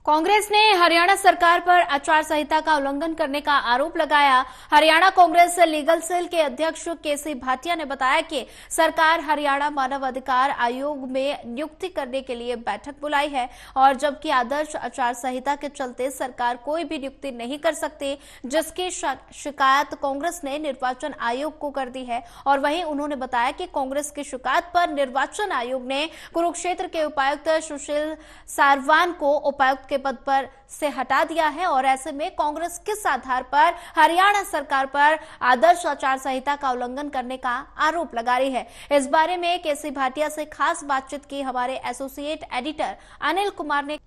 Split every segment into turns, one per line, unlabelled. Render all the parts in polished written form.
कांग्रेस ने हरियाणा सरकार पर आचार संहिता का उल्लंघन करने का आरोप लगाया। हरियाणा कांग्रेस लीगल सेल के अध्यक्ष केसी भाटिया ने बताया कि सरकार हरियाणा मानव अधिकार आयोग में नियुक्ति करने के लिए बैठक बुलाई है और जबकि आदर्श आचार संहिता के चलते सरकार कोई भी नियुक्ति नहीं कर सकती, जिसकी शिकायत कांग्रेस ने निर्वाचन आयोग को कर दी है। और वहीं उन्होंने बताया कि कांग्रेस की शिकायत पर निर्वाचन आयोग ने कुरुक्षेत्र के उपायुक्त सुशील सारवान को उपायुक्त के पद पर से हटा दिया है और ऐसे में कांग्रेस किस आधार पर हरियाणा सरकार पर आदर्श आचार संहिता का उल्लंघन करने का आरोप लगा रही है। इस बारे में केसी भाटिया से खास बातचीत की हमारे एसोसिएट एडिटर अनिल कुमार ने।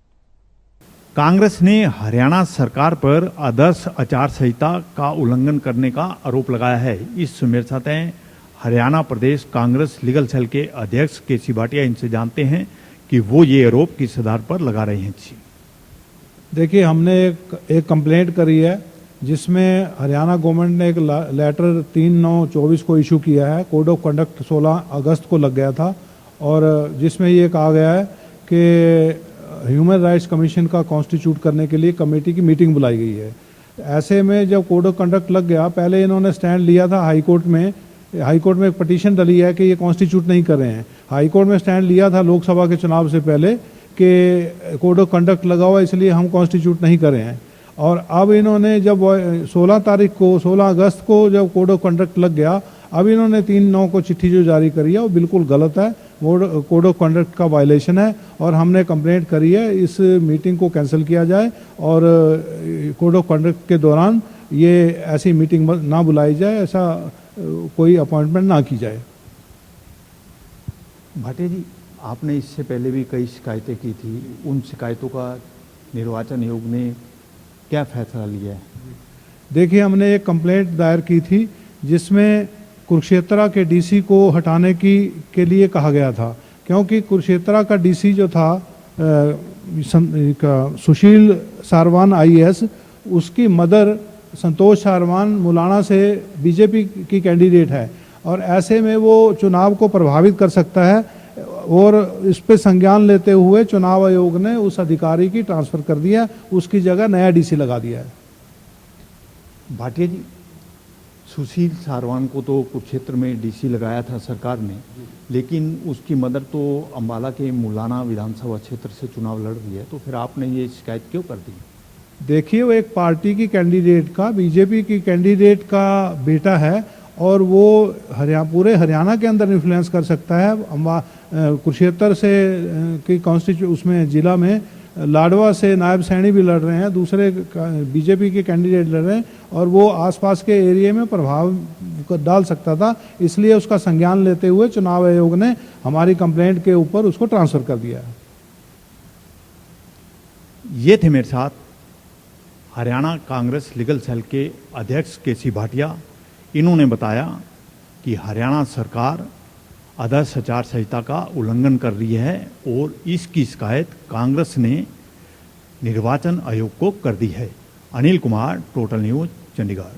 कांग्रेस ने हरियाणा सरकार पर आदर्श आचार संहिता का उल्लंघन करने का आरोप लगाया है। इस मेरे साथ हैं हरियाणा प्रदेश कांग्रेस लीगल सेल के अध्यक्ष केसी भाटिया। इनसे जानते हैं कि वो ये आरोप किस आधार पर लगा रहे हैं।
देखिए, हमने एक कंप्लेंट करी है जिसमें हरियाणा गवर्नमेंट ने एक लेटर 3/9/24 को इशू किया है। कोड ऑफ कंडक्ट 16 अगस्त को लग गया था और जिसमें ये कहा गया है कि ह्यूमन राइट्स कमीशन का कॉन्स्टिट्यूट करने के लिए कमेटी की मीटिंग बुलाई गई है। ऐसे में जब कोड ऑफ कंडक्ट लग गया, पहले इन्होंने स्टैंड लिया था हाई कोर्ट में एक पटिशन डली है कि ये कॉन्स्टिट्यूट नहीं कर रहे हैं। हाई कोर्ट में स्टैंड लिया था लोकसभा के चुनाव से पहले कि कोड ऑफ कंडक्ट लगा हुआ इसलिए हम कॉन्स्टिट्यूट नहीं कर रहे हैं। और अब इन्होंने जब 16 अगस्त को जब कोड ऑफ कंडक्ट लग गया, अब इन्होंने 3/9 को चिट्ठी जो जारी करी है वो बिल्कुल गलत है, वो कोड ऑफ कंडक्ट का वायलेशन है और हमने कंप्लेंट करी है इस मीटिंग को कैंसिल किया जाए और कोड ऑफ कंडक्ट के दौरान ये ऐसी मीटिंग ना बुलाई जाए, ऐसा कोई अपॉइंटमेंट ना की जाए।
भाटिया जी, आपने इससे पहले भी कई शिकायतें की थी, उन शिकायतों का निर्वाचन आयोग ने क्या फैसला लिया है?
देखिए, हमने एक कंप्लेंट दायर की थी जिसमें कुरुक्षेत्र के डीसी को हटाने के लिए कहा गया था, क्योंकि कुरुक्षेत्र का डीसी जो था सुशील सारवान IAS, उसकी मदर संतोष सारवान मुलाना से बीजेपी की कैंडिडेट है और ऐसे में वो चुनाव को प्रभावित कर सकता है और इस पे संज्ञान लेते हुए चुनाव आयोग ने उस अधिकारी की ट्रांसफर कर दिया, उसकी जगह नया डीसी लगा दिया है।
भाटिया जी, सुशील सारवान को तो कुरुक्षेत्र में डीसी लगाया था सरकार ने, लेकिन उसकी मदर तो अंबाला के मुलाना विधानसभा क्षेत्र से चुनाव लड़ रही है, तो फिर आपने ये शिकायत क्यों कर दी?
देखिए, वो एक पार्टी की कैंडिडेट का, बीजेपी की कैंडिडेट का बेटा है और वो पूरे हरियाणा के अंदर इन्फ्लुएंस कर सकता है। कुरुक्षेत्र से की कॉन्स्टिट्यूट उसमें जिला में लाडवा से नायब सैनी भी लड़ रहे हैं, दूसरे बीजेपी के कैंडिडेट लड़ रहे हैं और वो आसपास के एरिया में प्रभाव डाल सकता था, इसलिए उसका संज्ञान लेते हुए चुनाव आयोग ने हमारी कंप्लेंट के ऊपर उसको ट्रांसफर कर दिया है।
ये थे मेरे साथ हरियाणा कांग्रेस लीगल सेल के अध्यक्ष केसी भाटिया। इन्होंने बताया कि हरियाणा सरकार आदर्श आचार संहिता का उल्लंघन कर रही है और इसकी शिकायत कांग्रेस ने निर्वाचन आयोग को कर दी है। Anil Kumar, total news, Chandigarh.